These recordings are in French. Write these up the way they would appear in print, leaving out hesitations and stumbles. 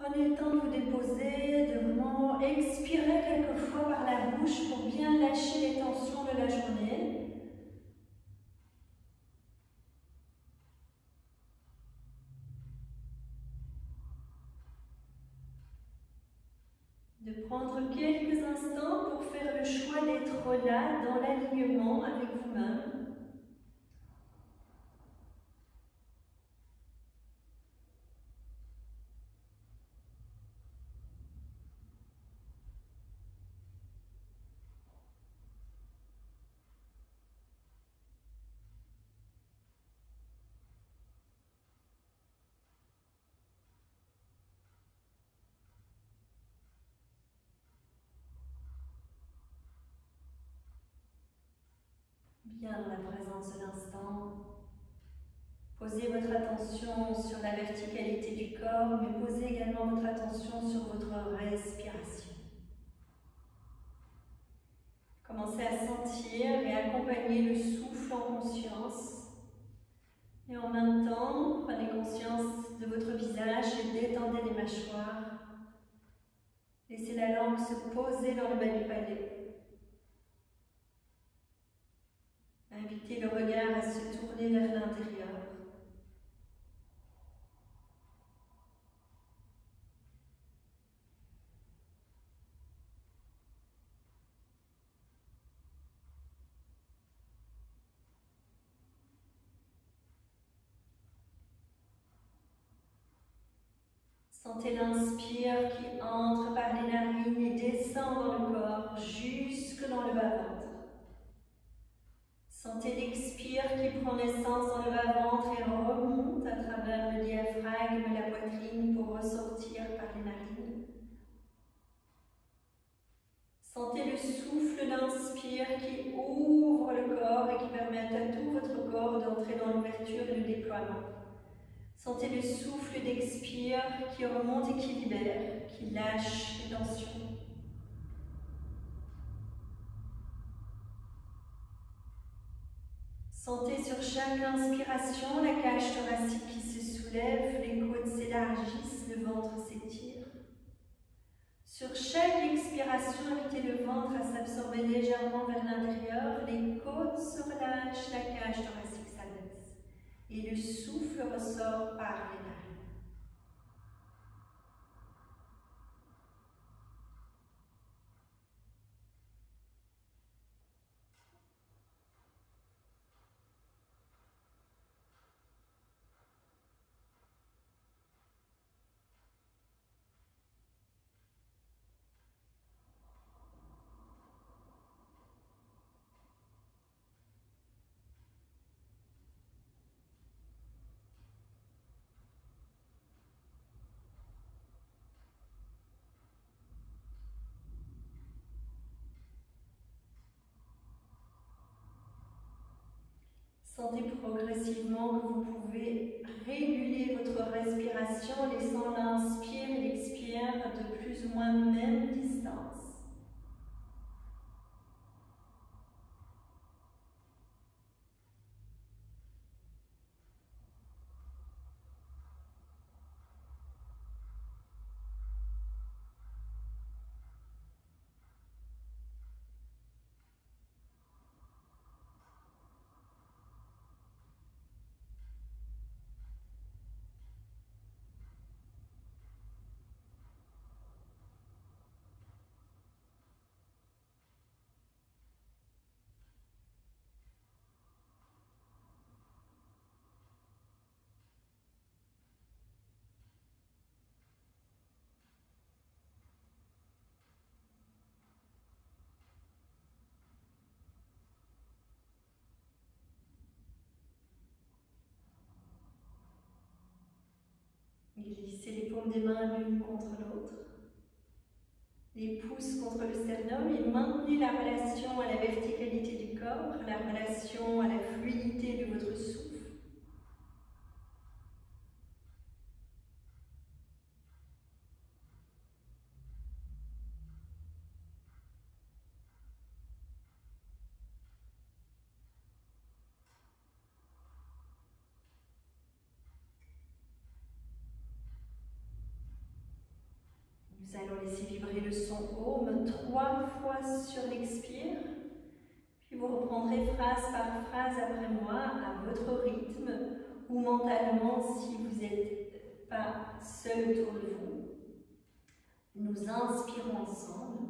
Prenez le temps de vous déposer, de vraiment expirer quelquefois par la bouche pour bien lâcher les tensions de la journée. De prendre quelques instants pour faire le choix d'être là, dans l'alignement avec vous-même. Bien dans la présence de l'instant. Posez votre attention sur la verticalité du corps, mais posez également votre attention sur votre respiration. Commencez à sentir et accompagner le souffle en conscience. Et en même temps, prenez conscience de votre visage et détendez les mâchoires. Laissez la langue se poser dans le bas du palais. Invitez le regard à se tourner vers l'intérieur. Sentez l'inspire qui entre par les narines et descend dans le corps jusque dans le bas-ventre. Sentez l'expire qui prend naissance dans le bas-ventre et remonte à travers le diaphragme et la poitrine pour ressortir par les narines. Sentez le souffle d'inspire qui ouvre le corps et qui permet à tout votre corps d'entrer dans l'ouverture et le déploiement. Sentez le souffle d'expire qui remonte et qui libère, qui lâche les tensions. Sentez sur chaque inspiration la cage thoracique qui se soulève, les côtes s'élargissent, le ventre s'étire. Sur chaque expiration, invitez le ventre à s'absorber légèrement vers l'intérieur, les côtes se relâchent, la cage thoracique s'abaisse et le souffle ressort par les narines. Sentez progressivement que vous pouvez réguler votre respiration, laissant l'inspire et l'expire de plus ou moins même distance. Glissez les paumes des mains l'une contre l'autre. Les pouces contre le sternum et maintenez la relation à la verticalité du corps, la relation à la fluidité de votre souffle. Nous allons laisser vibrer le son Om 3 fois sur l'expire. Puis vous reprendrez phrase par phrase après moi à votre rythme ou mentalement si vous n'êtes pas seul autour de vous. Nous inspirons ensemble.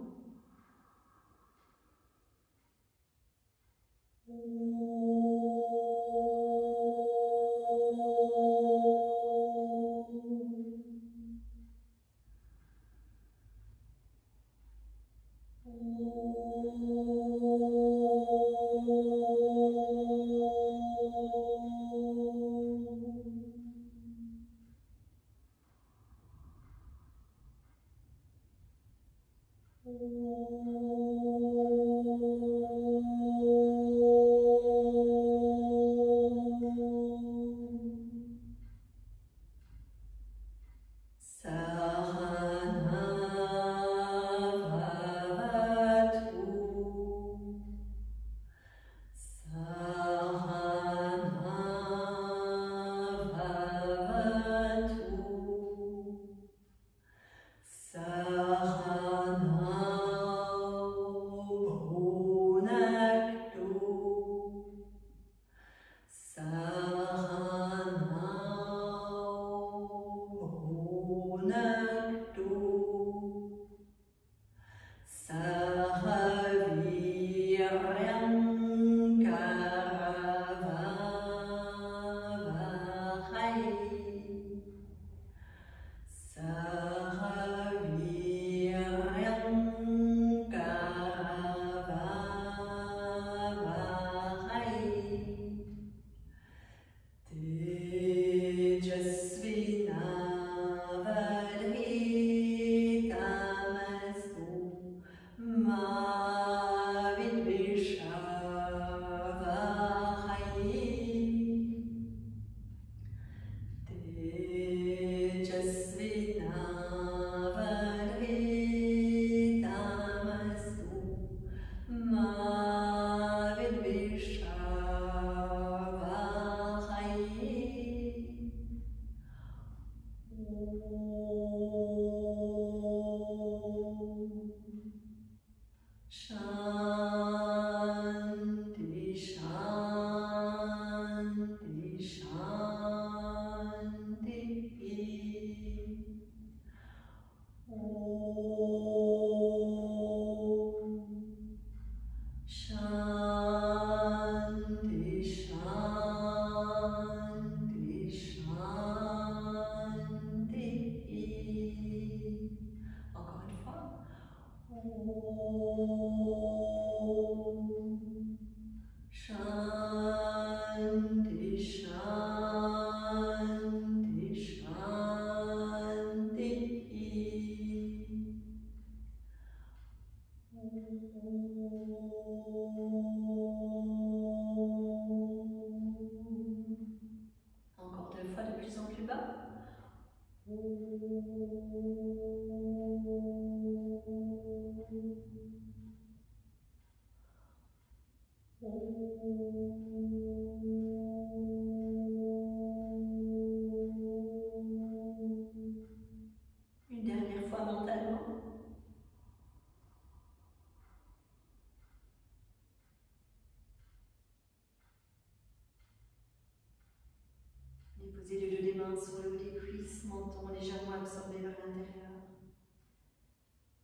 Déposez les deux des mains sur le haut des cuisses, menton légèrement absorbé vers l'intérieur.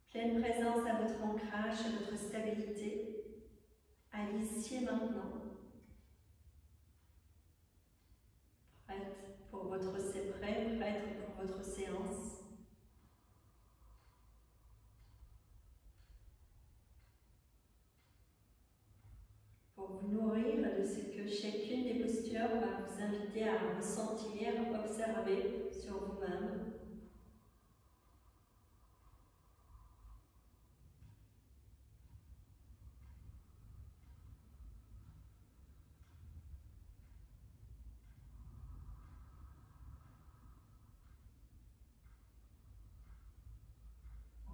Pleine présence à votre ancrage, à votre stabilité, à l'ici et maintenant. Prête pour votre séance. Pour vous nourrir de ce que chacune des postures va vous inviter à ressentir, observer sur vous-même.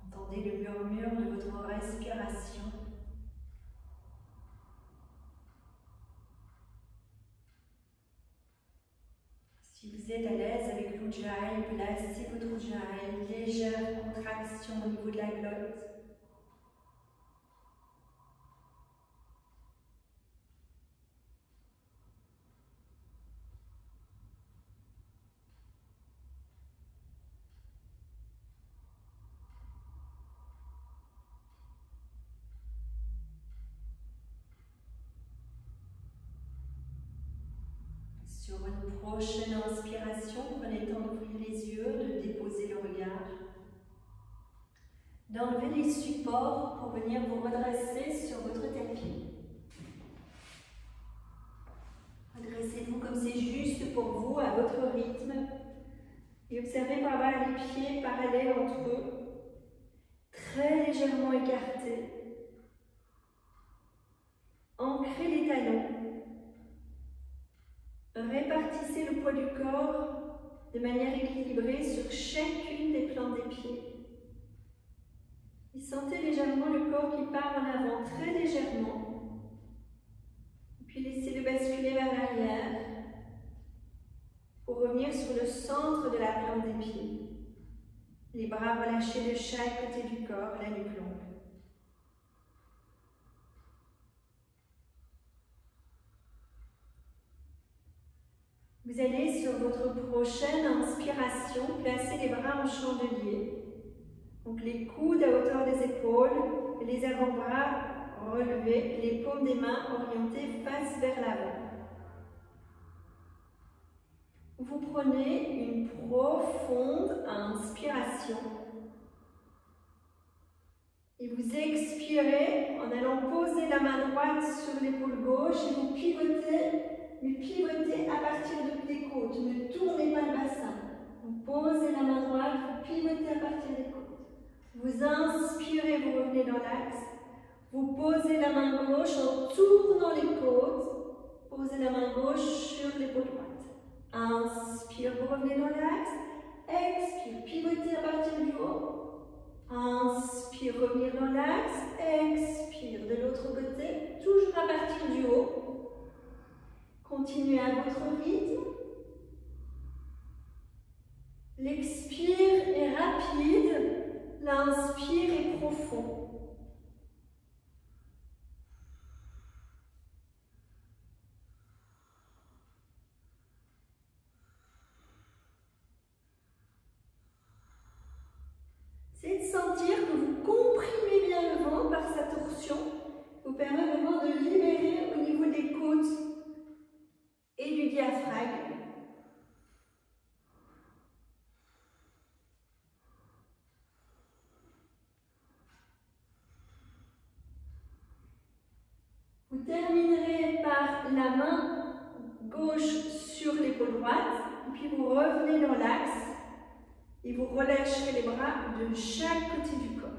Entendez le murmure de votre respiration. Si vous êtes à l'aise avec l'Ujjayi, placez votre Ujjayi, légère contraction au niveau de la glotte. Sur une prochaine inspiration, prenez le temps d'ouvrir les yeux, de déposer le regard, d'enlever les supports pour venir vous redresser sur votre tapis. Redressez-vous comme c'est juste pour vous, à votre rythme, et observez par là les pieds parallèles entre eux, très légèrement écartés. Ancrez les talons. Répartissez le poids du corps de manière équilibrée sur chacune des plantes des pieds. Et sentez légèrement le corps qui part en avant, très légèrement. Puis laissez-le basculer vers l'arrière pour revenir sur le centre de la plante des pieds. Les bras relâchés de chaque côté du corps, la nuque longue. Vous allez, sur votre prochaine inspiration, placer les bras en chandelier. Donc les coudes à hauteur des épaules, et les avant-bras relevés, les paumes des mains orientées face vers l'avant. Vous prenez une profonde inspiration et vous expirez en allant poser la main droite sur l'épaule gauche et vous pivotez à partir des côtes. Ne tournez pas le bassin. Vous posez la main droite, vous pivotez à partir des côtes. Vous inspirez, vous revenez dans l'axe. Vous posez la main gauche en tournant les côtes. Posez la main gauche sur l'épaule droite. Inspire, vous revenez dans l'axe. Expire, pivotez à partir du haut. Inspire, revenir dans l'axe. Expire, de l'autre côté, toujours à partir du haut. Continuez à votre rythme. L'expire est rapide, l'inspire est profond. C'est de sentir que vous comprimez bien le ventre par sa torsion, vous permet vraiment de libérer au niveau des côtes et du diaphragme. Vous terminerez par la main gauche sur l'épaule droite, et puis vous revenez dans l'axe et vous relâcherez les bras de chaque côté du corps.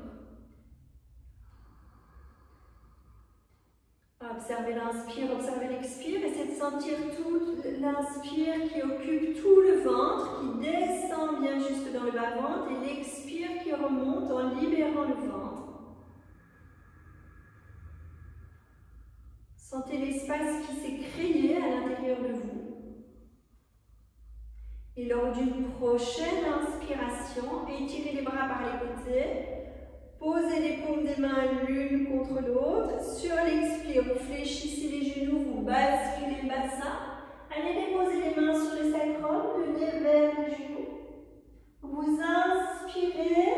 Observez l'inspire, observez l'expire, essayez de sentir tout l'inspire qui occupe tout le ventre, qui descend bien juste dans le bas-ventre, et l'expire qui remonte en libérant le ventre. Sentez l'espace qui s'est créé à l'intérieur de vous. Et lors d'une prochaine inspiration, étirez les bras par les côtés. Posez les paumes des mains l'une contre l'autre. Sur l'expire, vous fléchissez les genoux, vous basculez le bassin. Allez déposer les mains sur le sacrum, le nez vers les genoux. Vous inspirez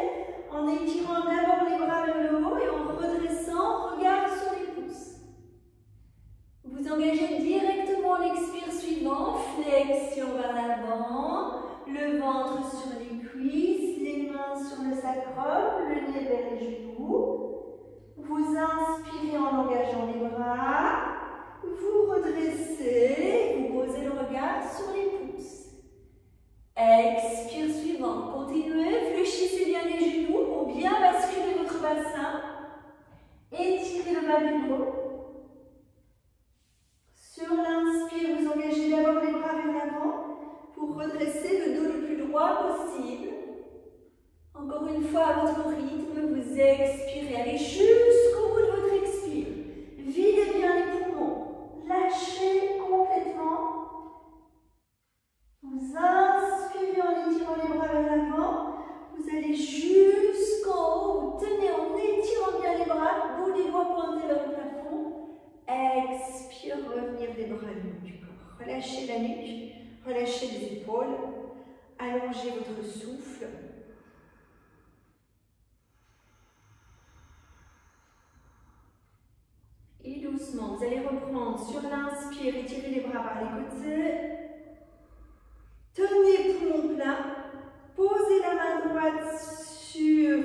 en étirant d'abord les bras vers le haut et en redressant, regard sur les pouces. Vous engagez directement l'expire suivant, flexion vers l'avant, le ventre sur les cuisses, les mains sur le sacrum, le nez vers les genoux. Vous inspirez en engageant les bras, vous redressez, vous posez le regard sur les pouces. Expire suivant, continuez, fléchissez bien les genoux pour bien basculer votre bassin. Étirez le bas du dos. Sur l'inspire, vous engagez d'abord les bras vers l'avant pour redresser le dos le plus droit possible. Encore une fois, à votre rythme, vous expirez. Allez jusqu'au bout de votre expire. Videz bien les poumons. Lâchez complètement. Vous allez jusqu'en haut, vous tenez en étirant bien les bras, bout des doigts pointés vers le plafond. Expire, revenir des bras le long du corps. Relâchez la nuque, relâchez les épaules, allongez votre souffle. Et doucement, vous allez reprendre sur l'inspire, étirez les bras par les côtés. Tenez poumon plein. Posez la main droite sur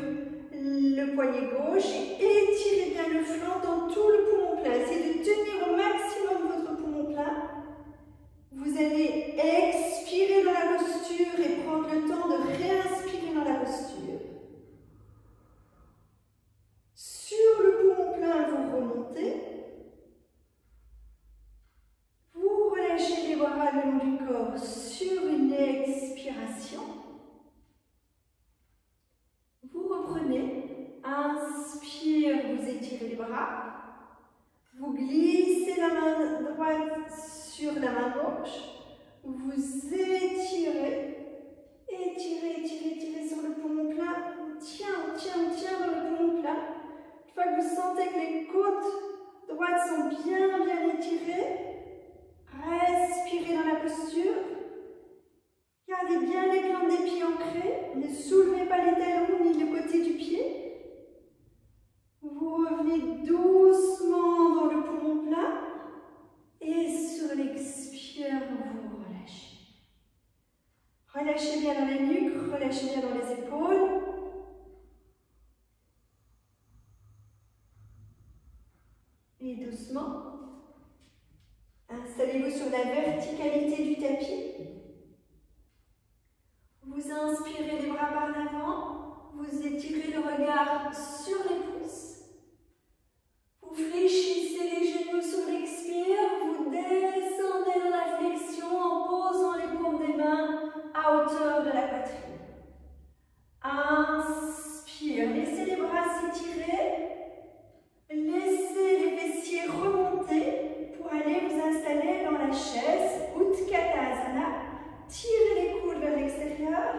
le poignet gauche et étirez bien le flanc dans tout le poumon plein. Essayez de tenir au maximum votre poumon plein. Vous allez expirer dans la posture et prendre le temps de réinspirer dans la posture. Sur le poumon plein, vous remontez. Vous relâchez les bras le long du corps sur une expiration. Vous reprenez, inspire, vous étirez les bras. Vous glissez la main droite sur la main gauche. Vous étirez, étirez sur le poumon plein. On tient dans le poumon plein. Une fois que vous sentez que les côtes droites sont bien étirées, respirez dans la posture. Gardez bien les plantes des pieds ancrées. Ne soulevez pas les talons ni le côté du pied. Vous revenez doucement dans le poumon plein. Et sur l'expire, vous relâchez. Relâchez bien dans la nuque, relâchez bien dans les épaules. Et doucement, installez-vous sur la verticalité du tapis. Vous inspirez les bras par l'avant, vous étirez le regard sur les pouces. Vous fléchissez les genoux sur l'expire, vous descendez dans la flexion en posant les paumes des mains à hauteur de la poitrine. Inspire, laissez les bras s'étirer, laissez les fessiers remonter pour aller vous installer dans la chaise Utkatasana. Tirez les coudes vers l'extérieur.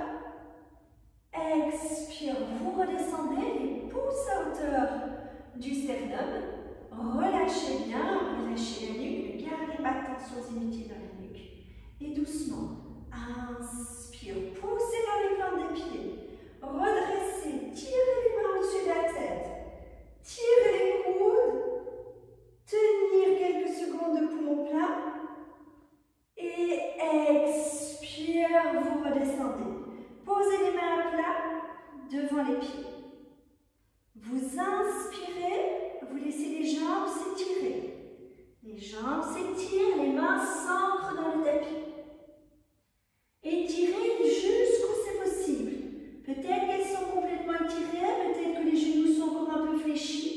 Expire, vous redescendez les pouces à hauteur du sternum. Relâchez bien, relâchez la nuque. Ne gardez pas de tension inutile dans la nuque. Et doucement, inspire, poussez vers les plantes des pieds. Redressez, tirez les mains au-dessus de la tête. Tirez les coudes. Tenir quelques secondes de poumon plein. Et expire, vous redescendez. Posez les mains à plat devant les pieds. Vous inspirez, vous laissez les jambes s'étirer. Les jambes s'étirent, les mains s'ancrent dans le tapis. Étirez jusqu'où c'est possible. Peut-être qu'elles sont complètement étirées, peut-être que les genoux sont encore un peu fléchis.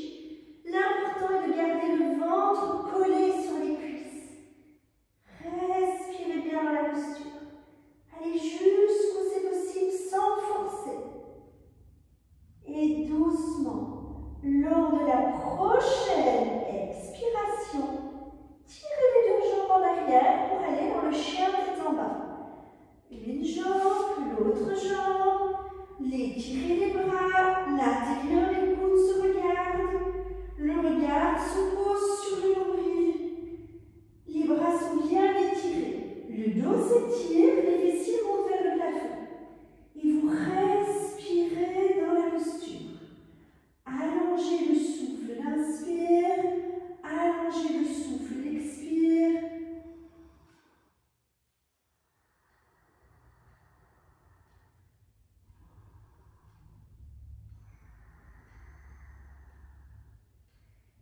L'important est de garder le ventre collé sur les cuisses. Respirez bien dans la posture. Allez jusqu'où c'est possible sans forcer. Et doucement, lors de la prochaine expiration, tirez les deux jambes en arrière pour aller dans le chien tête en bas. Une jambe, l'autre jambe, tirez les bras, l'intérieur des coudes se regarde, le regard se pose sur le nombril. Les bras sont bien étirés, le dos s'étire, les fessiers montent vers le plafond. Et vous respirez dans la posture. Allongez le souffle, l'inspire, allongez le souffle, l'expire.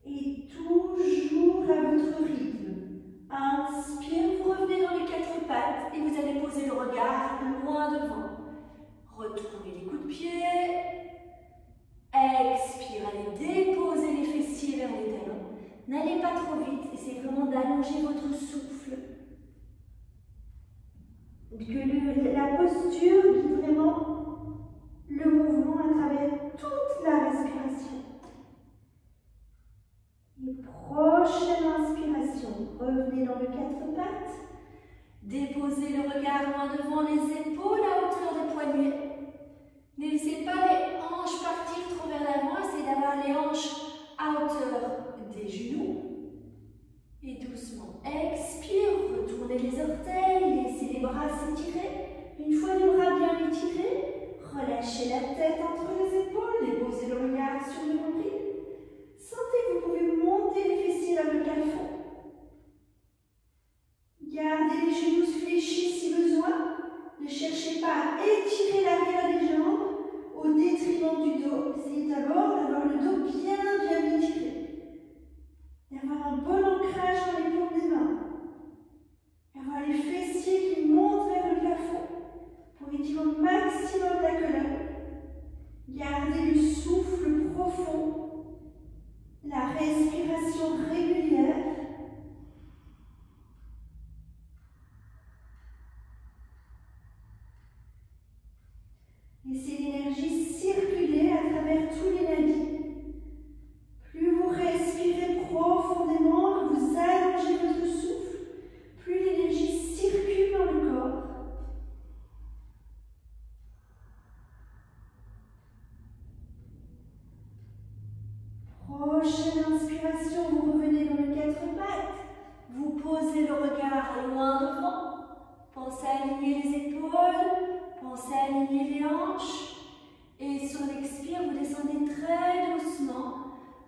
Et toujours à votre rythme. Inspire, vous revenez dans les quatre pattes et vous allez poser le regard loin devant. Retrouvez les coups de pied. Expire, allez déposer les fessiers vers les talons. N'allez pas trop vite, essayez vraiment d'allonger votre souffle. Que la posture guide vraiment le mouvement à travers toute la respiration. Et prochaine inspiration, revenez dans le quatre pattes. Déposez le regard loin devant, les épaules à hauteur des poignets. Ne laissez aligner les épaules, pensez à aligner les hanches. Et sur l'expire, vous descendez très doucement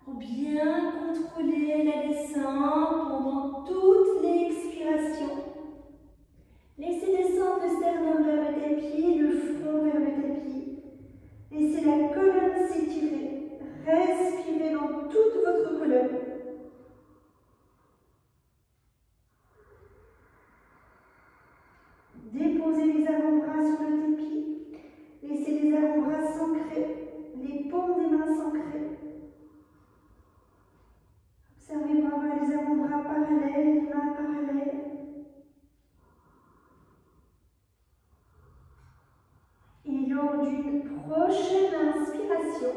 pour bien contrôler la descente pendant toute l'expiration. Laissez descendre le sternum vers le tapis, le front vers le tapis. Laissez la colonne s'étirer. Respirez dans toute votre colonne. Déposez les avant-bras sur le tapis. Laissez les avant-bras s'ancrer, les paumes des mains s'ancrer. Observez pour avoir les avant-bras parallèles, les mains parallèles. Et lors d'une prochaine inspiration,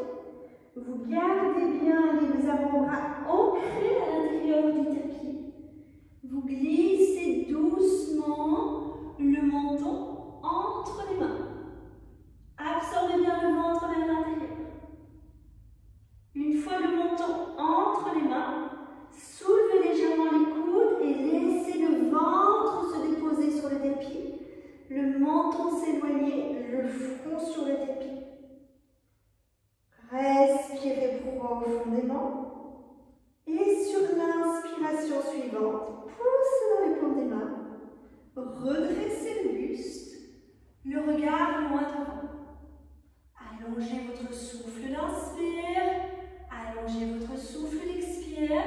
vous gardez bien les avant-bras ancrés à l'intérieur du tapis. Vous glissez doucement le menton entre les mains. Absorbez bien le ventre vers l'intérieur. Une fois le menton entre les mains, soulevez légèrement les coudes et laissez le ventre se déposer sur le tapis. Le menton s'éloigner, le front sur le tapis. Respirez profondément. Et sur l'inspiration suivante, poussez dans les paumes des mains. Redressez le buste, le regard loin devant. Allongez votre souffle d'inspire, allongez votre souffle d'expire.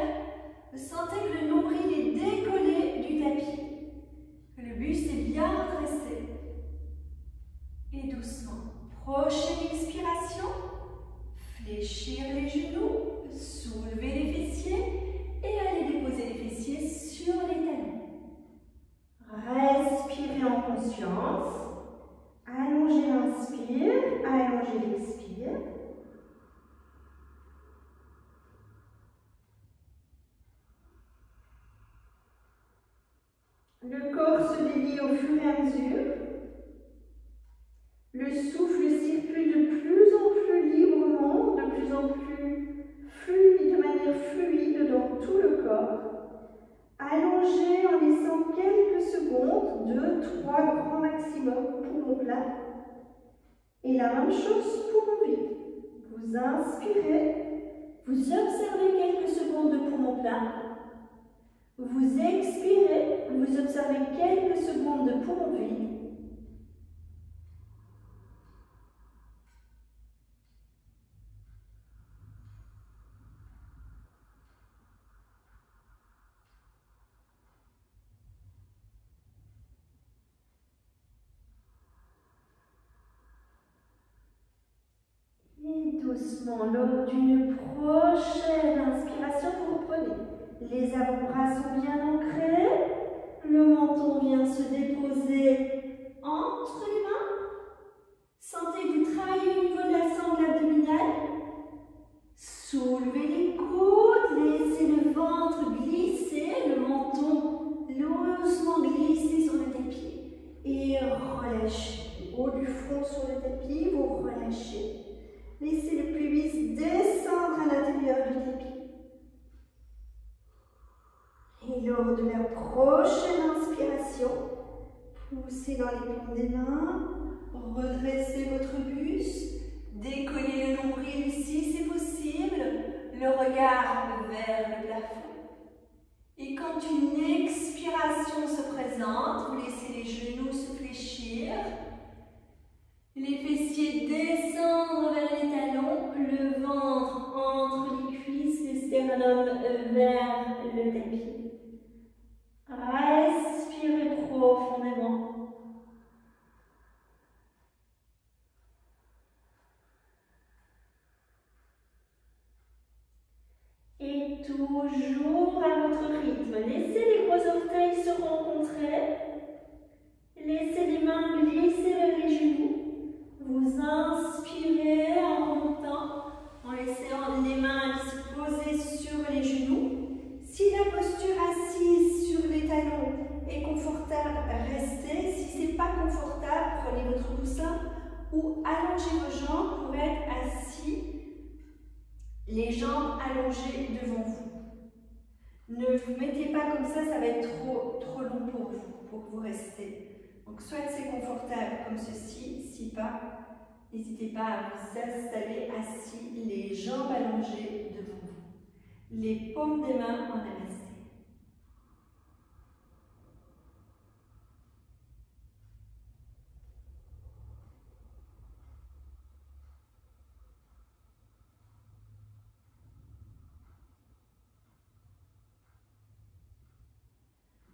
Sentez que le nombril est décollé du tapis, que le buste est bien redressé. Et doucement, prochaine expiration, fléchir les genoux, soulever les fessiers et allez déposer les fessiers sur les talons. Respirez en conscience. Allongez l'inspire, allongez l'expire. Le corps se délie au fur et à mesure. Le souffle circule de plus en plus librement, de plus en plus fluide, de manière fluide dans tout le corps. Allongez en laissant quelques secondes, 2, 3 grands maximum, poumon plat. Et la même chose poumon vide. Vous inspirez, vous observez quelques secondes de poumon plat. Vous expirez, vous observez quelques secondes de poumon vide. Et doucement, lors d'une prochaine inspiration, vous reprenez. Les avant-bras sont bien ancrés. Le menton vient se déposer entre les mains. Sentez que vous travaillez au niveau de la sangle abdominale. Soulevez les coudes, laissez le ventre glisser, le menton doucement glisser sur le tapis. Et relâchez. Haut du front sur le tapis, vous relâchez. Laissez le pubis descendre à l'intérieur du tapis. Et lors de la prochaine inspiration, poussez dans les paumes des mains, redressez votre buste, décollez le nombril si c'est possible, le regard vers le plafond. Et quand une expiration se présente, vous laissez les genoux se fléchir, les fessiers descendre vers les talons, le ventre entre les cuisses, le sternum vers le tapis. Respirez profondément. Et toujours à votre rythme, laissez les gros orteils se rencontrer. Laissez les mains glisser vers les genoux. Vous inspirez en remontant, en laissant les mains se poser sur les genoux. Si la posture assise sur les talons est confortable, restez. Si ce n'est pas confortable, prenez votre coussin ou allongez vos jambes pour être assis, les jambes allongées devant vous. Ne vous mettez pas comme ça va être trop long pour vous rester. Donc soit c'est confortable comme ceci, si pas, n'hésitez pas à vous installer assis, les jambes allongées devant vous, les paumes des mains en namasté.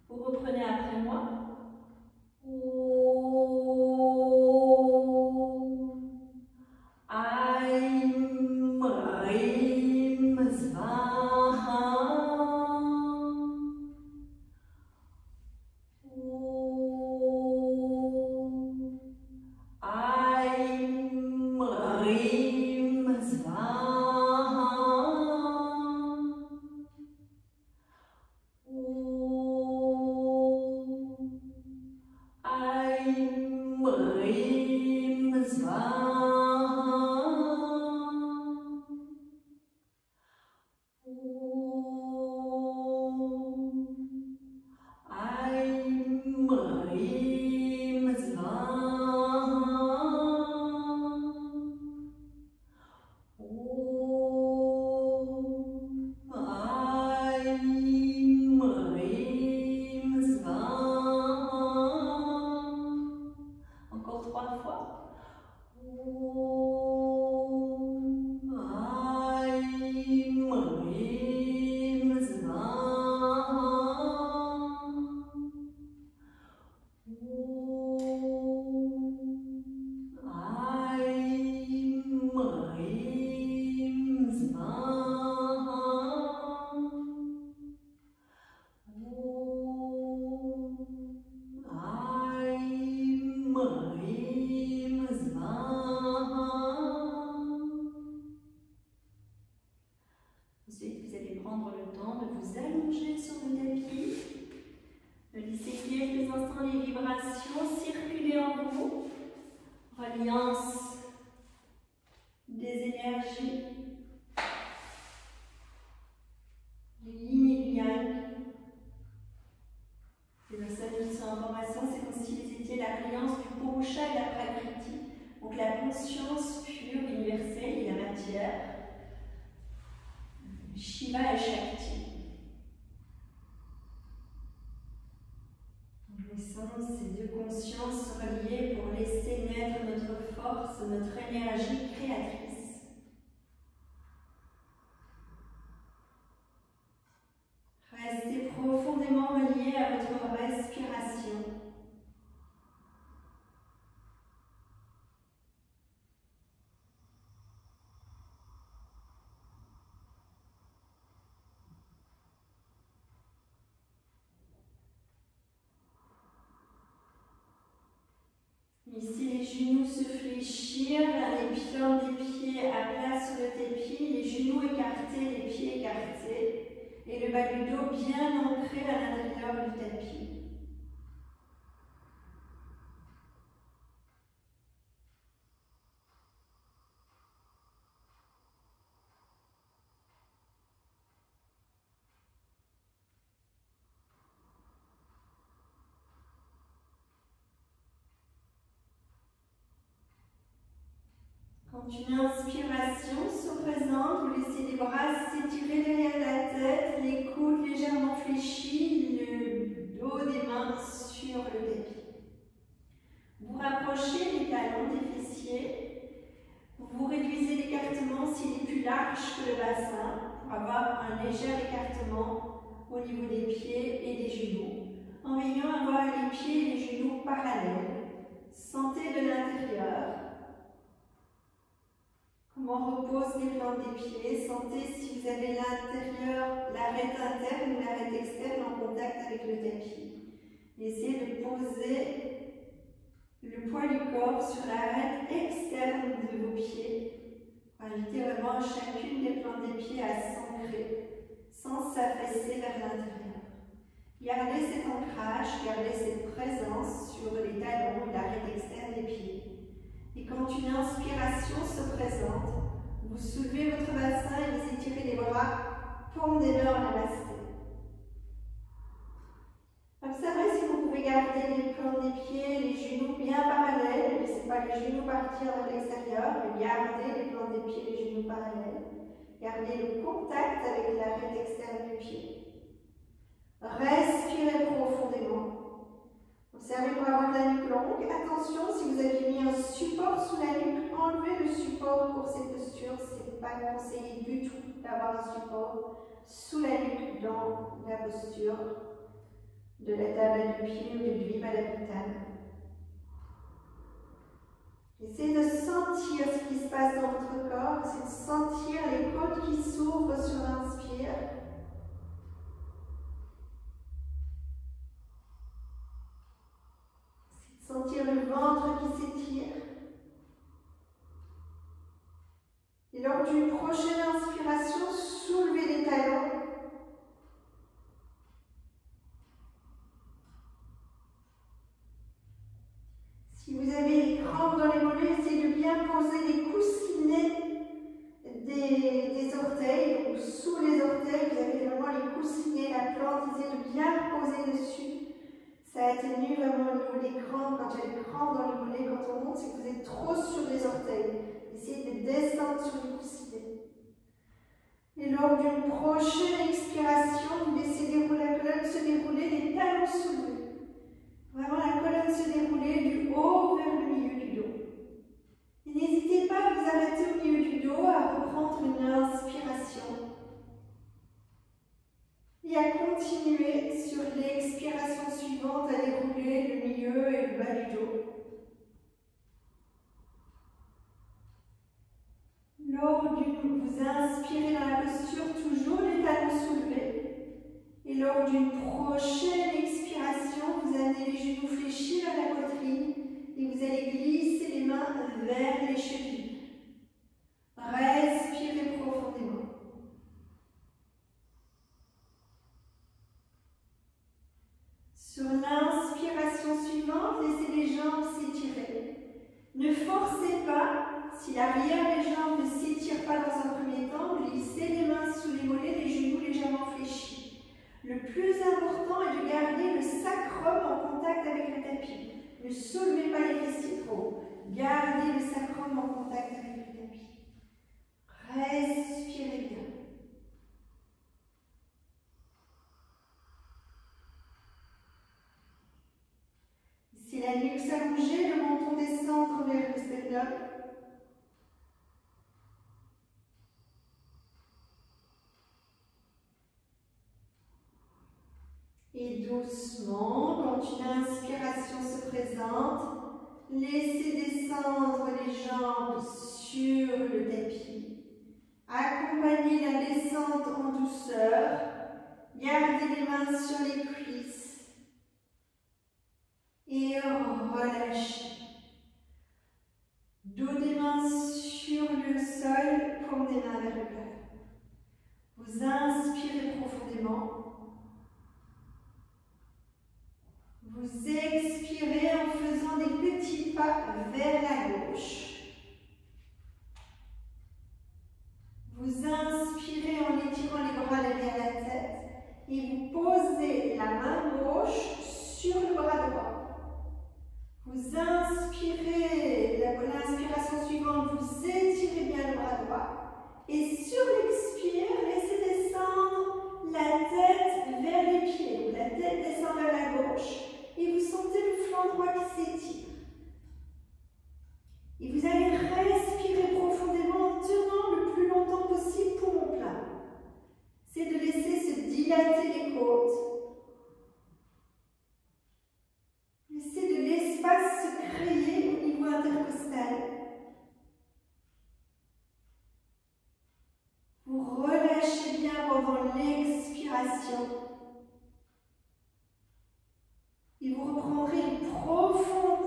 Vous reprenez après moi. Encore 3 fois. Ensuite, vous allez prendre le temps de vous allonger sur le tapis, de laisser quelques instants les vibrations circuler en vous, reliance des énergies, du yin et du yang. Les personnes qui sont en formation, c'est comme si vous étiez la reliance du Purusha et la Prakriti, donc la conscience pure, universelle et la matière. Shiva et Shakti. Nous laissons ces deux consciences se relier pour laisser naître notre force, notre énergie créatrice. Restez profondément reliés à votre respiration. Ici, les genoux se fléchirent, les plantes des pieds à plat sur le tapis, les genoux écartés, les pieds écartés, et le bas du dos bien ancré à l'intérieur du tapis. Quand une inspiration se présente, vous laissez les bras s'étirer derrière la tête, les coudes légèrement fléchis, le dos des mains sur le tapis. Vous rapprochez les talons des fessiers, vous réduisez l'écartement s'il est plus large que le bassin pour avoir un léger écartement au niveau des pieds et des genoux, en veillant à avoir les pieds et les genoux parallèles. Sentez de l'intérieur comment reposent les plantes des pieds. Sentez si vous avez l'intérieur, l'arête interne ou l'arête externe en contact avec le tapis. Essayez de poser le poids du corps sur l'arête externe de vos pieds. Invitez vraiment chacune des plantes des pieds à s'ancrer sans s'affaisser vers l'intérieur. Gardez cet ancrage, gardez cette présence sur les talons et l'arête externe des pieds. Et quand une inspiration se présente, vous soulevez votre bassin et vous étirez les bras, paume des mains en namasté. Observez si vous pouvez garder les plantes des pieds, les genoux partir vers l'extérieur, mais gardez les plans des pieds, les genoux parallèles. Gardez le contact avec l'arête externe du pied. Respirez profondément. Observez pour avoir la nuque longue. Attention, si vous aviez mis un support sous la nuque, enlevez le support pour cette posture. Ce n'est pas conseillé du tout d'avoir un support sous la nuque dans la posture de la table du pied ou de Dviva Lapitana. Essayez de sentir ce qui se passe dans votre corps, c'est de sentir les côtes qui s'ouvrent sur l'inspire. C'est de sentir le ventre qui s'étire. Et lors d'une prochaine inspiration, soulevez les talons. Si vous avez des crampes dans les mollets, essayez de bien poser les coussinets des orteils. Donc sous les orteils, vous avez vraiment les coussinets, la plante, essayez de bien poser dessus. Ça atténue vraiment au niveau des crampes. Quand il y a des crampes dans les mollets, quand on monte, c'est que vous êtes trop sur les orteils. Essayez de descendre sur les coussinets. Et lors d'une prochaine expiration, vous laissez dérouler la colonne se dérouler, les talons soulevés. Vraiment la colonne se dérouler du haut vers le milieu du dos. Et n'hésitez pas à vous arrêter au milieu du dos, à reprendre une inspiration. Et à continuer sur l'expiration suivante à dérouler le milieu et le bas du dos. Vous inspirez dans la posture, toujours les talons soulevés. Et lors d'une prochaine expiration, vous amenez les genoux fléchis vers la poitrine et vous allez glisser les mains vers les chevilles. Respirez profondément. Sur l'inspiration suivante, laissez les jambes s'étirer. Ne forcez pas. Si l'arrière des jambes ne s'étire pas dans un premier temps, glissez les mains sous les mollets, les genoux légèrement fléchis. Le plus important est de garder le sacrum en contact avec le tapis. Ne soulevez pas les fessiers trop. Gardez le sacrum en contact avec le tapis. Respirez bien. Si la nuque s'allongeait, le menton descendre vers le sternum. Et doucement, quand une inspiration se présente, laissez descendre les jambes sur le tapis. Accompagnez la descente en douceur. Gardez les mains sur les cuisses. Et relâchez. Dos des mains sur le sol, paume des mains vers le plafond. Vous inspirez profondément. Vous expirez en faisant des petits pas vers la gauche. Vous inspirez en étirant les bras derrière la tête et vous posez la main gauche sur le bras droit. Vous inspirez, l'inspiration suivante, vous étirez bien le bras droit et sur l'expire, laissez descendre la tête vers les pieds. La tête descend vers la gauche. Et vous sentez le flanc droit qui s'étire. Et vous allez respirer profondément en tenant le plus longtemps possible poumon plein. C'est de laisser se dilater les côtes. Laissez de l'espace se créer au niveau intercostal. Vous relâchez bien pendant l'expiration. Et vous reprendrez une profonde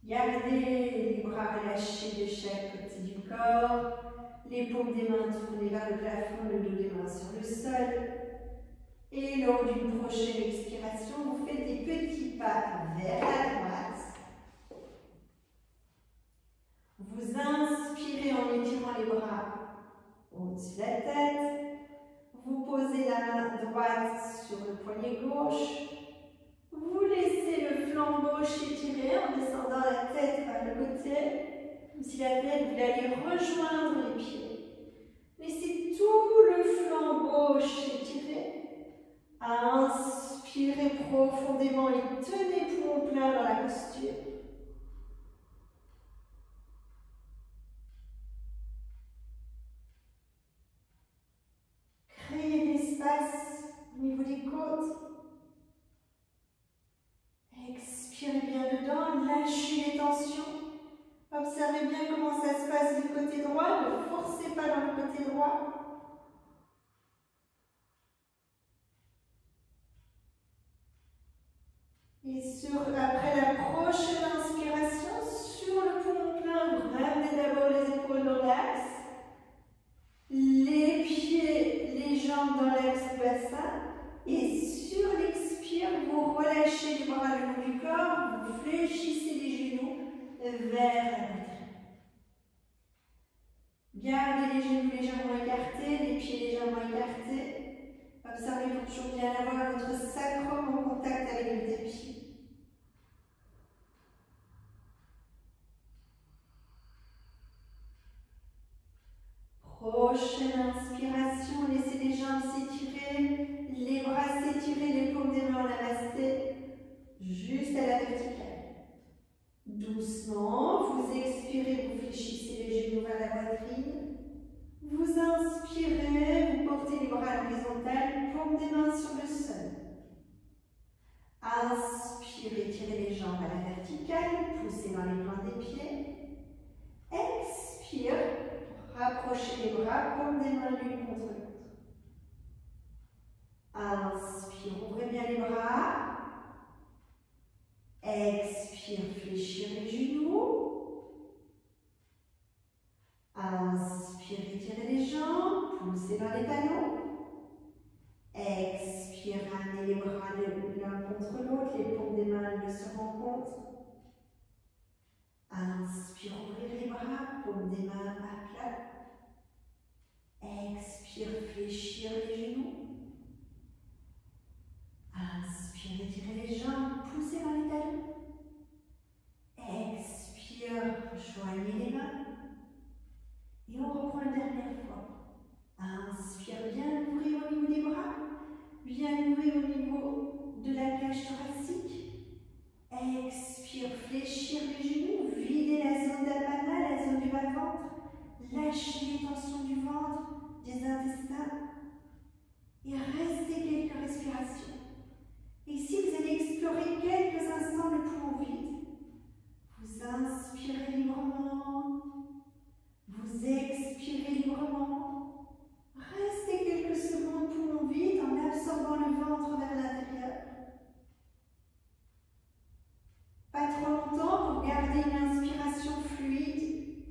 Gardez les bras relâchés de chaque côté du corps, les paumes des mains tournées vers le plafond, le dos des mains sur le sol. Et lors d'une prochaine expiration, vous faites des petits pas vers la droite. Vous inspirez en étirant les bras au-dessus de la tête. Vous posez la main droite sur le poignet gauche. Vous laissez le flanc gauche étiré en descendant la tête vers le côté, comme si la tête voulait aller rejoindre les pieds. Laissez tout le flanc gauche étiré. Inspirez profondément et tenez poumon plein dans la posture. Créez de l'espace au niveau des côtes. Expirez bien dedans, lâchez les tensions. Observez bien comment ça se passe du côté droit, ne forcez pas dans le côté droit. Et après la prochaine inspiration, sur le poumon plein, vous ramenez d'abord les épaules dans l'axe, les pieds, les jambes dans l'axe du bassin, et sur l'expire, vous relâchez les bras le long du corps, vous fléchissez les genoux vers la poitrine. Gardez les genoux légèrement écartés, les pieds légèrement écartés. Observez pour toujours bien avoir votre sacrum en contact avec le tapis. Prochaine inspiration, laissez les jambes s'étirer, les bras s'étirer, les paumes des mains en namasté, juste à la verticale. Doucement, vous expirez, vous fléchissez les genoux vers la poitrine. Vous inspirez, vous portez les bras à l'horizontale, paumes des mains sur le sol. Inspirez, tirez les jambes à la verticale, poussez dans les pointes des pieds. Expire, rapprochez les bras, paumes des mains l'une contre l'autre. Inspire, ouvrez bien les bras. Expire, fléchir les genoux. Inspire, étirez les jambes, poussez dans les talons. Expire, ramenez les bras l'un contre l'autre, les paumes des mains se rencontrent. Inspire, ouvrir les bras, paumes des mains à plat. Expire, fléchir les genoux. Inspire, étirez les jambes, poussez dans les talons. Expire, joignez les mains. Et on reprend une dernière fois. Inspire, bien ouvrir au niveau des bras. Bien ouvrir au niveau de la cage thoracique. Expire, fléchir les genoux. Videz la zone d'apana, la zone du bas-ventre. Lâchez les tensions du ventre, des intestins. Et restez quelques respirations. Et ici, vous allez explorer quelques instants le poumon vide. Vous inspirez librement. Vous expirez librement. Restez quelques secondes poumon vide en absorbant le ventre vers l'intérieur. Pas trop longtemps pour garder une inspiration fluide.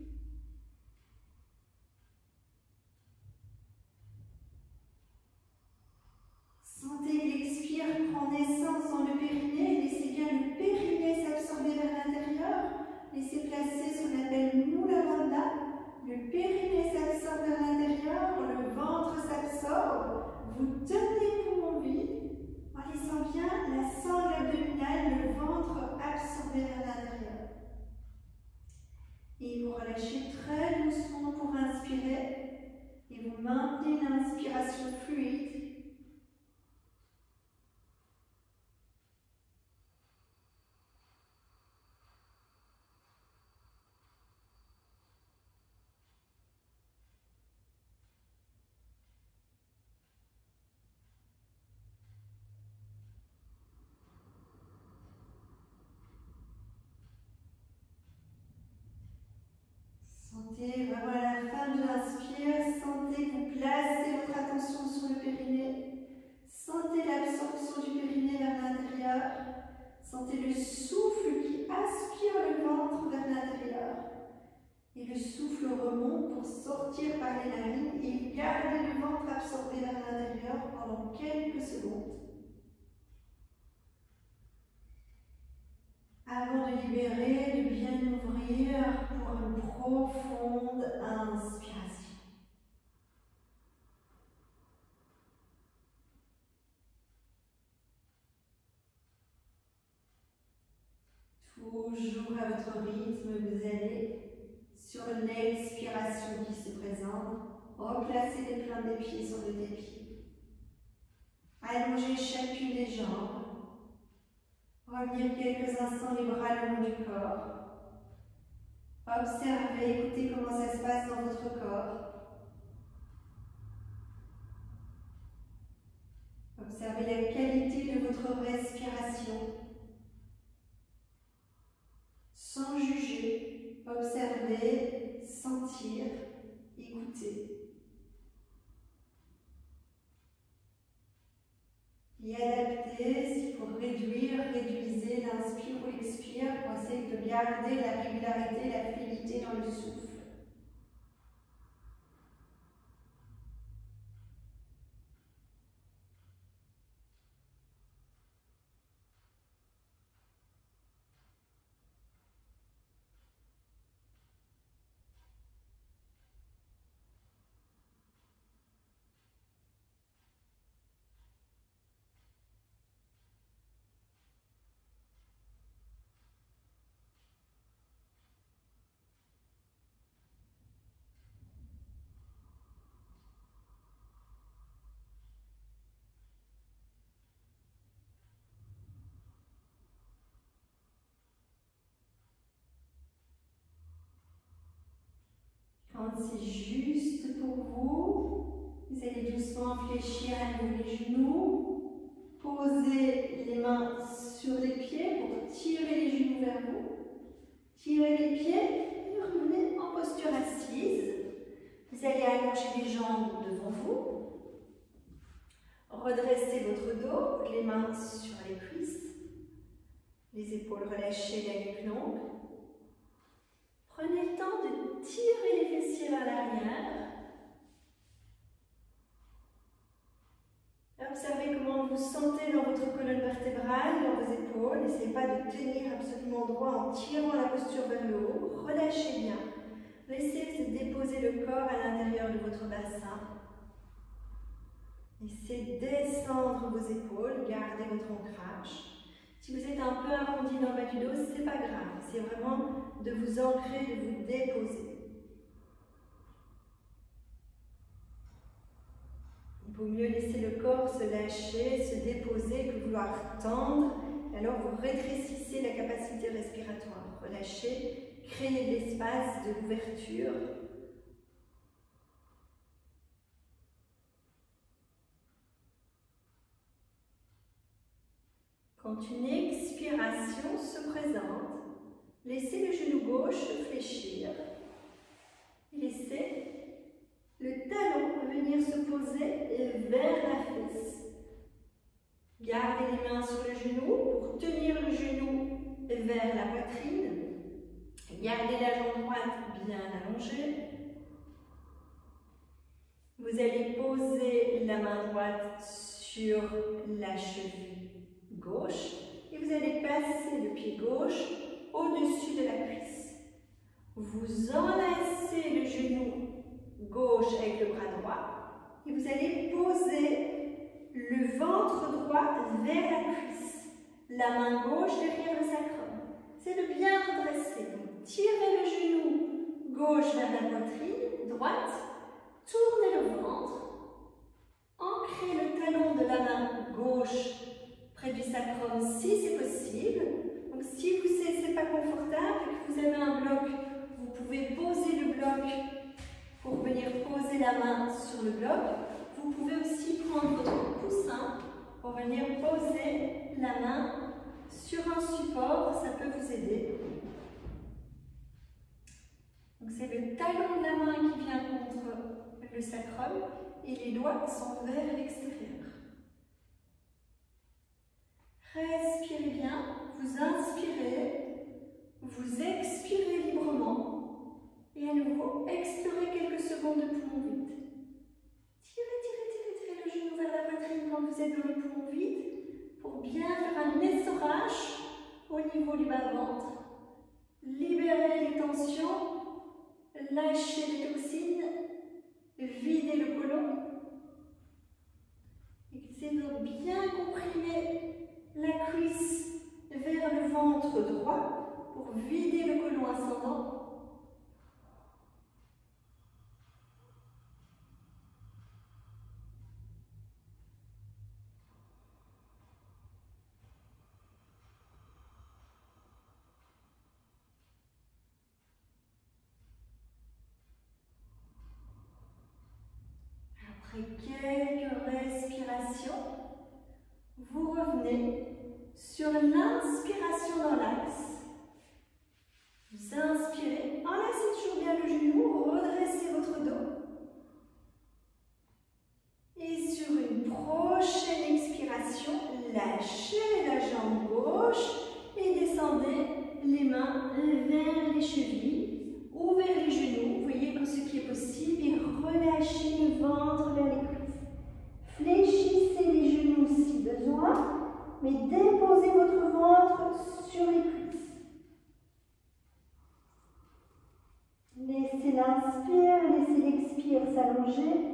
Sentez que l'expire prend naissance dans le périnée. Laissez bien le périnée s'absorber vers l'intérieur. Laissez placer ce qu'on appelle Mula Bandha. Le périnée s'absorbe vers l'intérieur, le ventre s'absorbe. Vous tenez poumon vide en laissant bien la sangle abdominale, le ventre absorbé vers l'intérieur. Et vous relâchez très doucement pour inspirer. Et vous maintenez l'inspiration fluide. Sentez vraiment à la fin de l'inspire, sentez que vous placez votre attention sur le périnée. Sentez l'absorption du périnée vers l'intérieur. Sentez le souffle qui aspire le ventre le souffle remonte pour sortir par les narines et garder le ventre absorbé vers l'intérieur pendant quelques secondes. Avant de libérer, de bien ouvrir pour une profonde inspiration. Toujours à votre rythme, vous allez, sur l'expiration qui se présente, replacer les plantes des pieds sur le tapis. Allongez chacune des jambes. Revenir quelques instants les bras le long du corps. Observez, écoutez comment ça se passe dans votre corps. Observez la qualité de votre respiration. Sans juger, observer, sentir, écouter. Et adapter, s'il faut réduire, réduisez l'inspire ou l'expire pour essayer de garder la régularité, la fluidité dans le souffle. Quand c'est juste pour vous, vous allez doucement fléchir à nouveau les genoux, poser les mains sur les pieds pour tirer les genoux vers vous. Tirez les pieds et revenez en posture assise. Vous allez allonger les jambes devant vous. Redressez votre dos, les mains sur les cuisses. Les épaules relâchées, la nuque longue. Prenez le temps de tirer les fessiers vers l'arrière. Observez comment vous sentez dans votre colonne vertébrale, dans vos épaules. N'essayez pas de tenir absolument droit en tirant la posture vers le haut. Relâchez bien. Laissez se déposer le corps à l'intérieur de votre bassin. Laissez descendre vos épaules, gardez votre ancrage. Si vous êtes un peu arrondi dans le bas du dos, ce n'est pas grave. C'est vraiment de vous ancrer, de vous déposer. Il vaut mieux laisser le corps se lâcher, se déposer que vouloir tendre. Alors vous rétrécissez la capacité respiratoire. Relâchez, créez de l'espace, de l'ouverture. Quand une expiration se présente, laissez le genou gauche fléchir et laissez le talon venir se poser vers la fesse. Gardez les mains sur le genou pour tenir le genou vers la poitrine. Gardez la jambe droite bien allongée. Vous allez poser la main droite sur la cheville gauche et vous allez passer le pied gauche au-dessus de la cuisse. Vous enlacez le genou gauche avec le bras droit et vous allez poser le ventre droit vers la cuisse, la main gauche derrière le sacrum. C'est de bien redresser. Donc, tirez le genou gauche vers la poitrine droite, tournez le ventre, ancrez le talon de la main gauche près du sacrum si c'est possible. Donc si vous c'est pas confortable et que vous avez un bloc, vous pouvez poser le bloc pour venir poser la main sur le bloc. Vous pouvez aussi prendre votre coussin pour venir poser la main sur un support, ça peut vous aider. Donc c'est le talon de la main qui vient contre le sacrum et les doigts sont vers l'extérieur. Respirez bien, vous inspirez, vous expirez librement Et à nouveau, expirez quelques secondes de poumon vide. Tirez, tirez, tirez, tirez le genou vers la poitrine quand vous êtes dans le poumon vide pour bien faire un essorage au niveau du bas-ventre. Libérez les tensions, lâchez les toxines, videz le côlon. Essayez de bien comprimer la cuisse vers le ventre droit pour vider le côlon ascendant. Après quelques respirations, vous revenez sur l'inspiration dans l'axe. Vous inspirez, enlacez toujours bien le genou, redressez votre dos. Et sur une prochaine expiration, lâchez la jambe gauche et descendez les mains vers les chevilles ou vers les genoux. Vous voyez que ce qui est possible et relâchez le ventre vers les cuisses. Fléchissez les genoux si besoin, mais déposez votre ventre sur les cuisses. Laissez l'inspire, laissez l'expire s'allonger.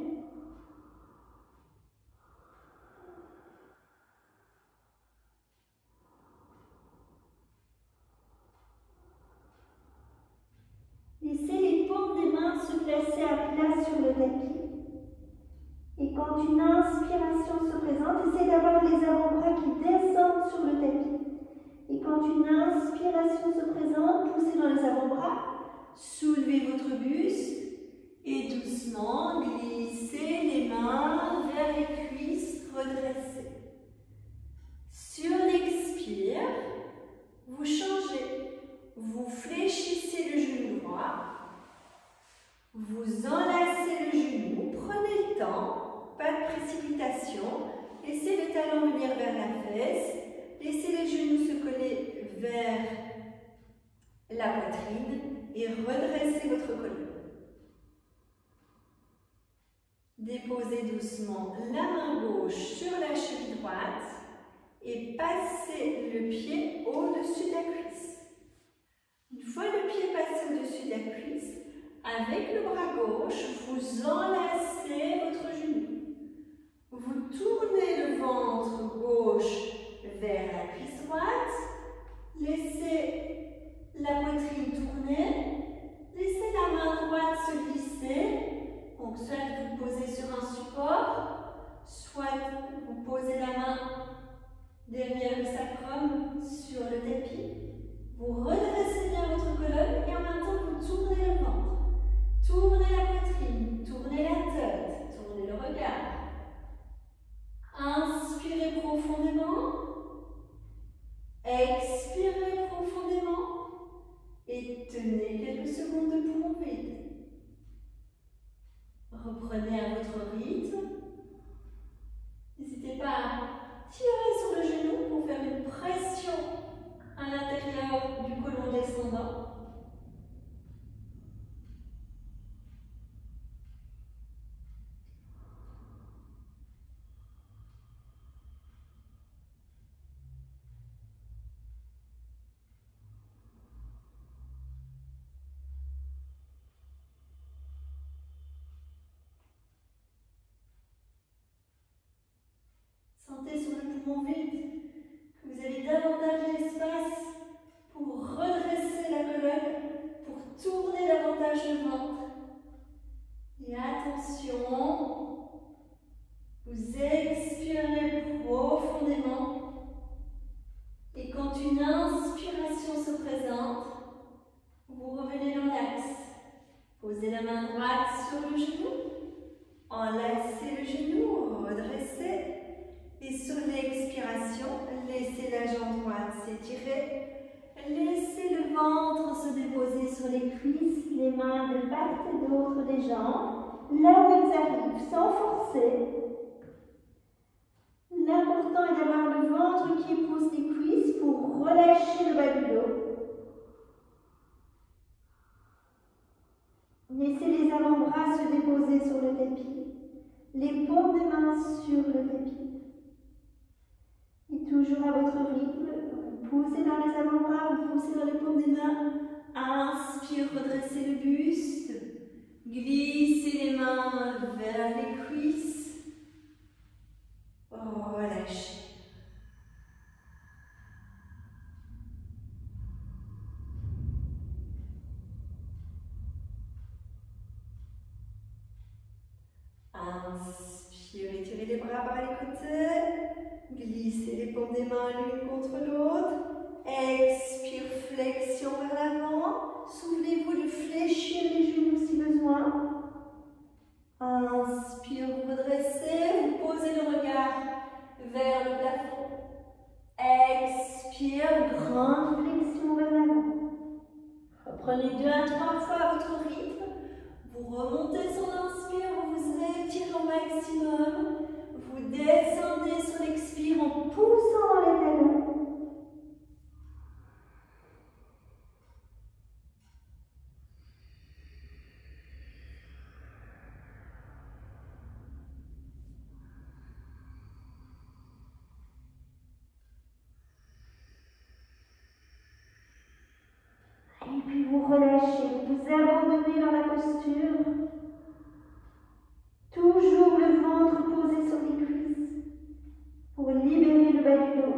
Laissez les paumes des mains se placer à plat sur le tapis. Et quand une inspiration se présente, essayez d'avoir les avant-bras qui descendent sur le tapis. Et quand une inspiration se présente, poussez dans les avant-bras, soulevez votre buste et doucement glissez les mains vers les cuisses, redressez. Sur l'expire, vous changez. Vous fléchissez le genou droit, vous enlacez le genou, prenez le temps, pas de précipitation, laissez le talon venir vers la fesse, laissez les genoux se coller vers la poitrine et redressez votre colonne. Déposez doucement la main gauche sur la cheville droite et passez le pied au-dessus de la cuisse. Une fois le pied passé au-dessus de la cuisse, avec le bras gauche, vous enlacez votre genou. Vous tournez le ventre gauche vers la cuisse droite. Laissez la poitrine tourner. Laissez la main droite se glisser. Donc, soit vous posez sur un support, soit vous posez la main derrière le sacrum sur le tapis. Vous redressez bien votre colonne et en même temps vous tournez le ventre. Tournez la poitrine, tournez la tête, tournez le regard. Inspirez profondément. Expirez profondément. Et tenez quelques secondes de poumon vide. Reprenez à votre rythme. N'hésitez pas à tirer sur le genou pour faire une pression à l'intérieur du côlon descendant. Sentez sur le poumon vide que vous avez davantage d'espace pour redresser la colonne, pour tourner davantage le ventre. Et attention, vous expirez profondément. Et quand une inspiration se présente, vous revenez dans l'axe. Posez la main droite sur le genou, enlacez le genou, redressez. Et sur l'expiration, laissez la jambe droite s'étirer. Laissez le ventre se déposer sur les cuisses, les mains de part et d'autre des jambes, là où elles arrivent, sans forcer. L'important est d'avoir le ventre qui épouse les cuisses pour relâcher le bas du dos. rythme. Vous poussez dans les avant-bras, vous poussez dans les paumes des mains. Inspire, redressez le buste. Glissez les mains vers les cuisses. Relâchez. Inspire, étirez les bras par les côtés. Glissez les paumes des mains l'une contre l'autre. Expire, flexion vers l'avant. Souvenez-vous de fléchir les genoux si besoin. Inspire, vous redressez, vous posez le regard vers le plafond. Expire, grande flexion vers l'avant. Reprenez 2 à 3 fois à votre rythme. Vous remontez sur l'inspire, vous vous étirez au maximum. Vous descendez sur l'expire en poussant les talons. Et puis vous relâchez, vous vous abandonnez dans la posture. Toujours le ventre posé sur les cuisses pour libérer le bas du dos.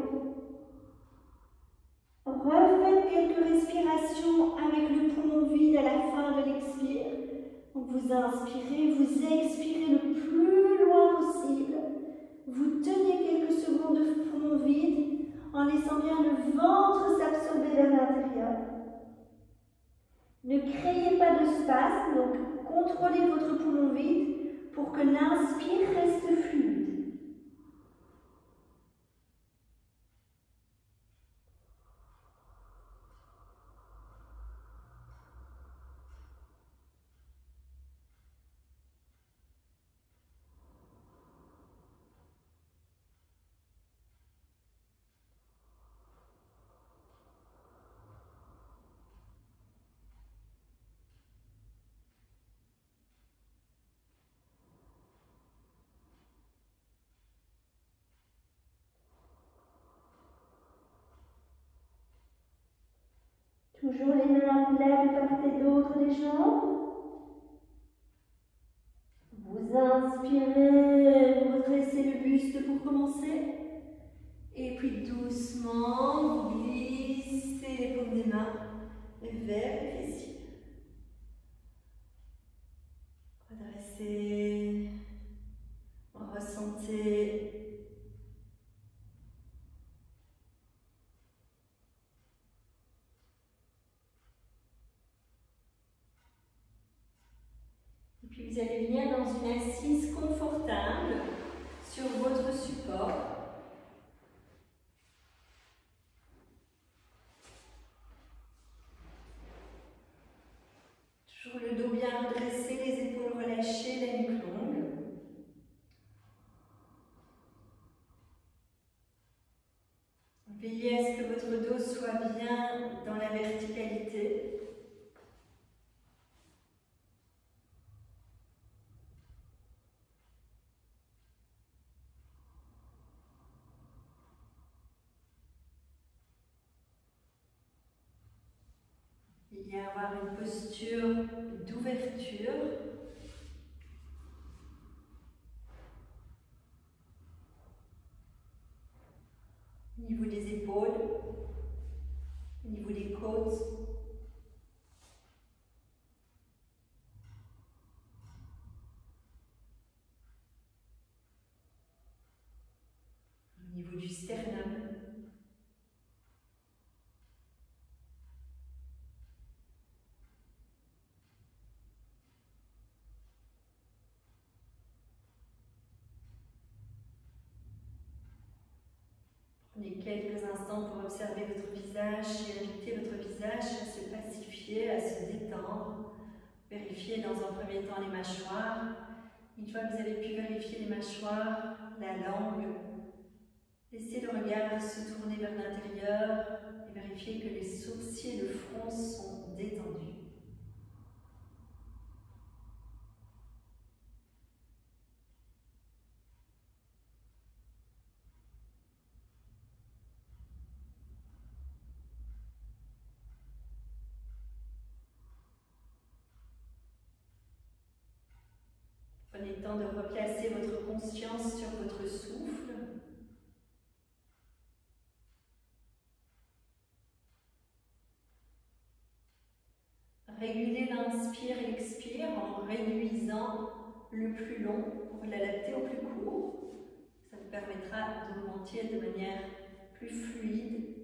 Refaites quelques respirations avec le poumon vide à la fin de l'expire. Donc vous inspirez, vous expirez le plus loin possible. Vous tenez quelques secondes de poumon vide en laissant bien le ventre s'absorber vers l'intérieur. Ne créez pas de spasme, donc contrôlez votre poumon vide pour que l'inspire reste fluide. Toujours les mains à plat de part et d'autre des jambes. Vous inspirez, vous redressez le buste pour commencer. Et puis doucement, vous glissez les paumes des mains vers les fessiers. Redressez, ressentez. Et puis vous allez venir dans une assise confortable sur votre support. Toujours le dos bien redressé, les épaules relâchées, la nuque longue. Veillez à ce que votre dos soit bien dans la verticalité. Il y a avoir une posture d'ouverture. Au niveau des épaules, au niveau des côtes. Au niveau du sternum. Prenez quelques instants pour observer votre visage et inviter votre visage à se pacifier, à se détendre. Vérifiez dans un premier temps les mâchoires. Une fois que vous avez pu vérifier les mâchoires, la langue, laissez le regard se tourner vers l'intérieur et vérifiez que les sourcils et le front sont détendus. Prenez le temps de replacer votre conscience sur votre souffle. Régulez l'inspire et l'expire en réduisant le plus long pour l'adapter au plus court. Ça vous permettra d'augmenter de manière plus fluide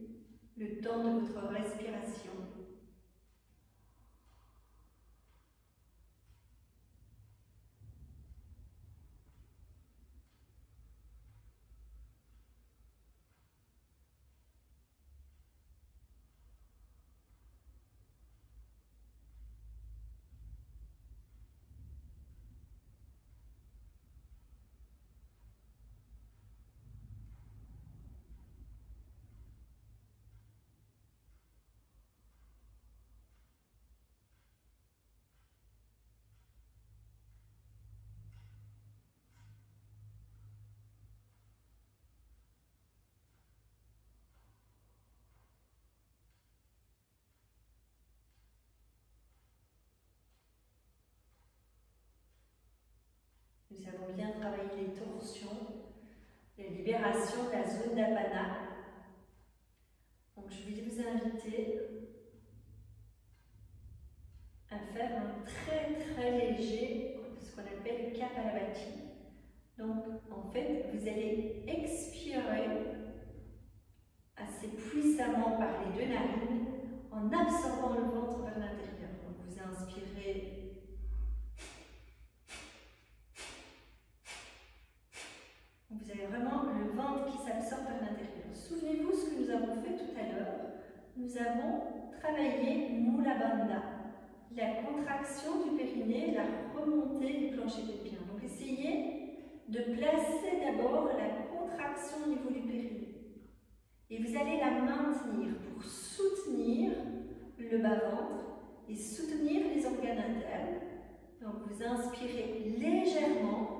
le temps de votre respiration. Nous avons bien travaillé les torsions, la libération de la zone d'apana. Donc je vais vous inviter à faire un très léger, ce qu'on appelle Kapalabhati. Donc en fait, vous allez expirer assez puissamment par les deux narines en absorbant le ventre vers l'intérieur. Donc vous inspirez. Vous avez vraiment le ventre qui s'absorbe vers l'intérieur. Souvenez-vous ce que nous avons fait tout à l'heure. Nous avons travaillé Mula Bandha, la contraction du périnée, la remontée du plancher pelvien. Donc essayez de placer d'abord la contraction au niveau du périnée. Et vous allez la maintenir pour soutenir le bas-ventre et soutenir les organes internes. Donc vous inspirez légèrement.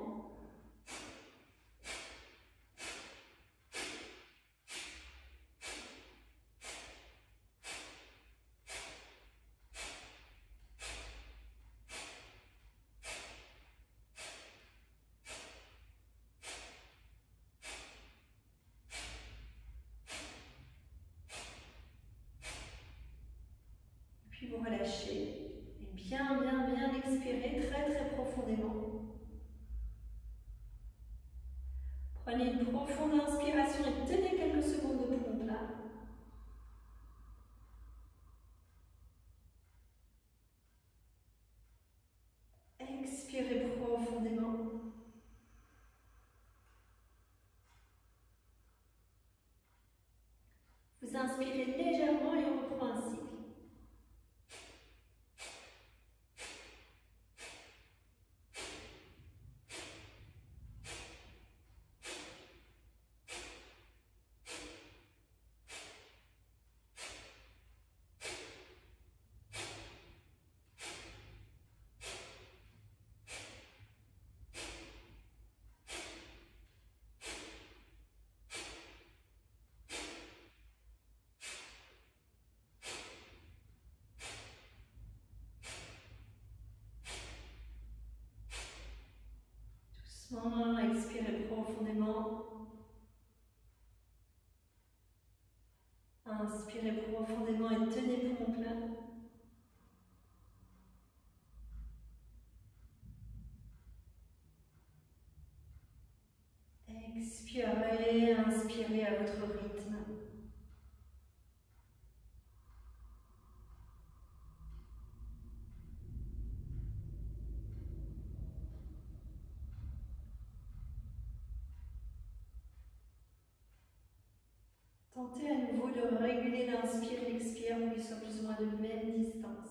Puis vous relâchez et bien expirez très profondément. Prenez une profonde inspiration et tenez quelques secondes de poumon plat. Expirez profondément. Vous inspirez légèrement et on reprend un cycle. Expirez profondément. Inspirez profondément et tenez poumon plein. Expirez, inspirez à votre rythme. Tentez à nouveau de réguler l'inspire et l'expire pour qu'ils soient plus ou moins de même distance.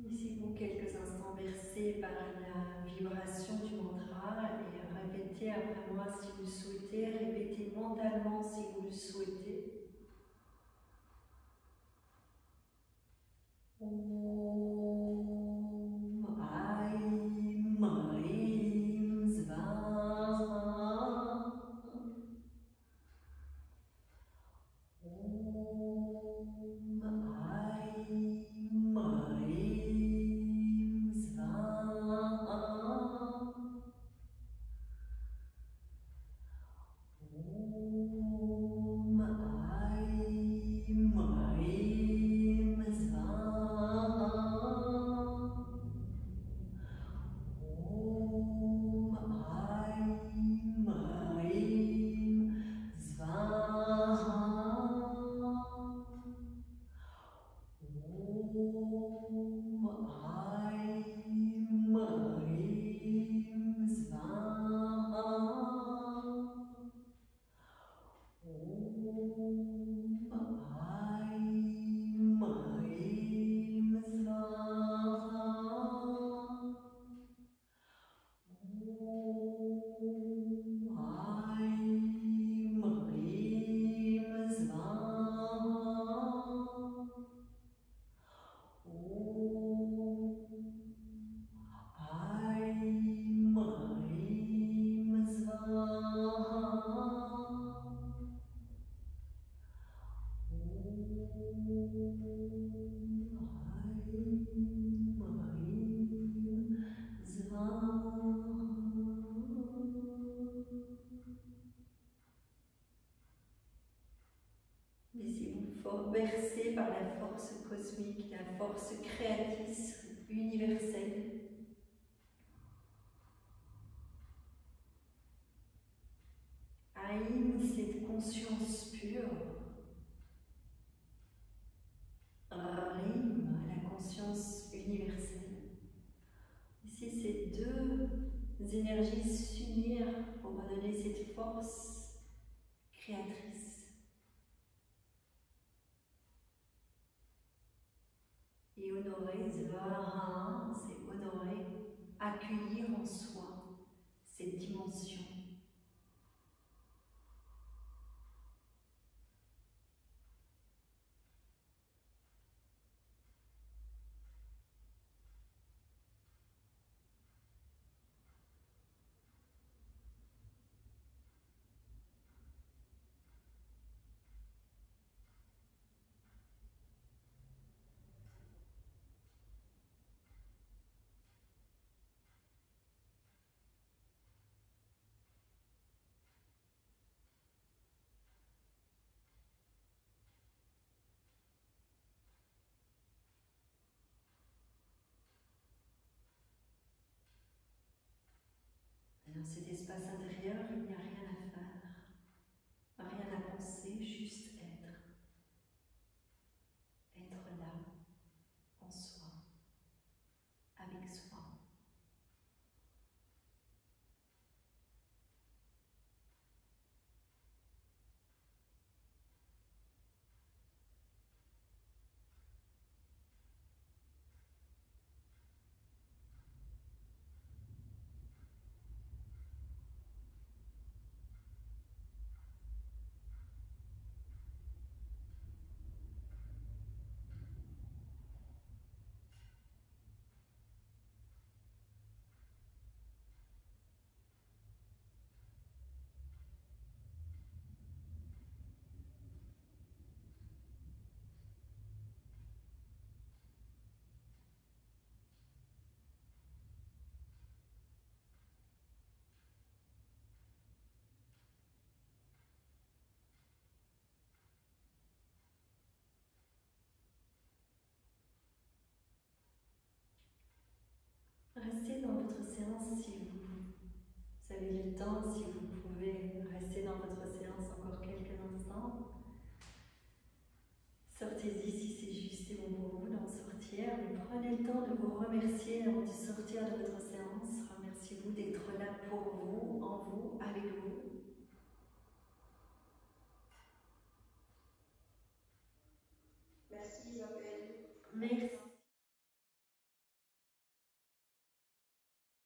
Laissez-vous quelques instants bercés par la vibration du mantra et répétez après moi si vous le souhaitez, répétez mentalement si vous le souhaitez. Laissez-vous bercer par la force cosmique, la force créatrice universelle. Aïm, cette conscience pure. Rim, la conscience universelle. Ici, ces deux énergies s'unir pour redonner cette force créatrice. Et honorer, Zvaha, c'est honorer, accueillir en soi cette dimension. Dans cet espace intérieur, il n'y a rien à faire, rien à penser, juste être. Être là, en soi, avec soi. Restez dans votre séance si vous avez le temps, si vous pouvez rester dans votre séance encore quelques instants. Sortez-y si c'est juste et bon pour vous d'en sortir, mais prenez le temps de vous remercier avant de sortir de votre séance. Remerciez-vous d'être là pour vous, en vous, avec vous. Merci Isabelle. Merci.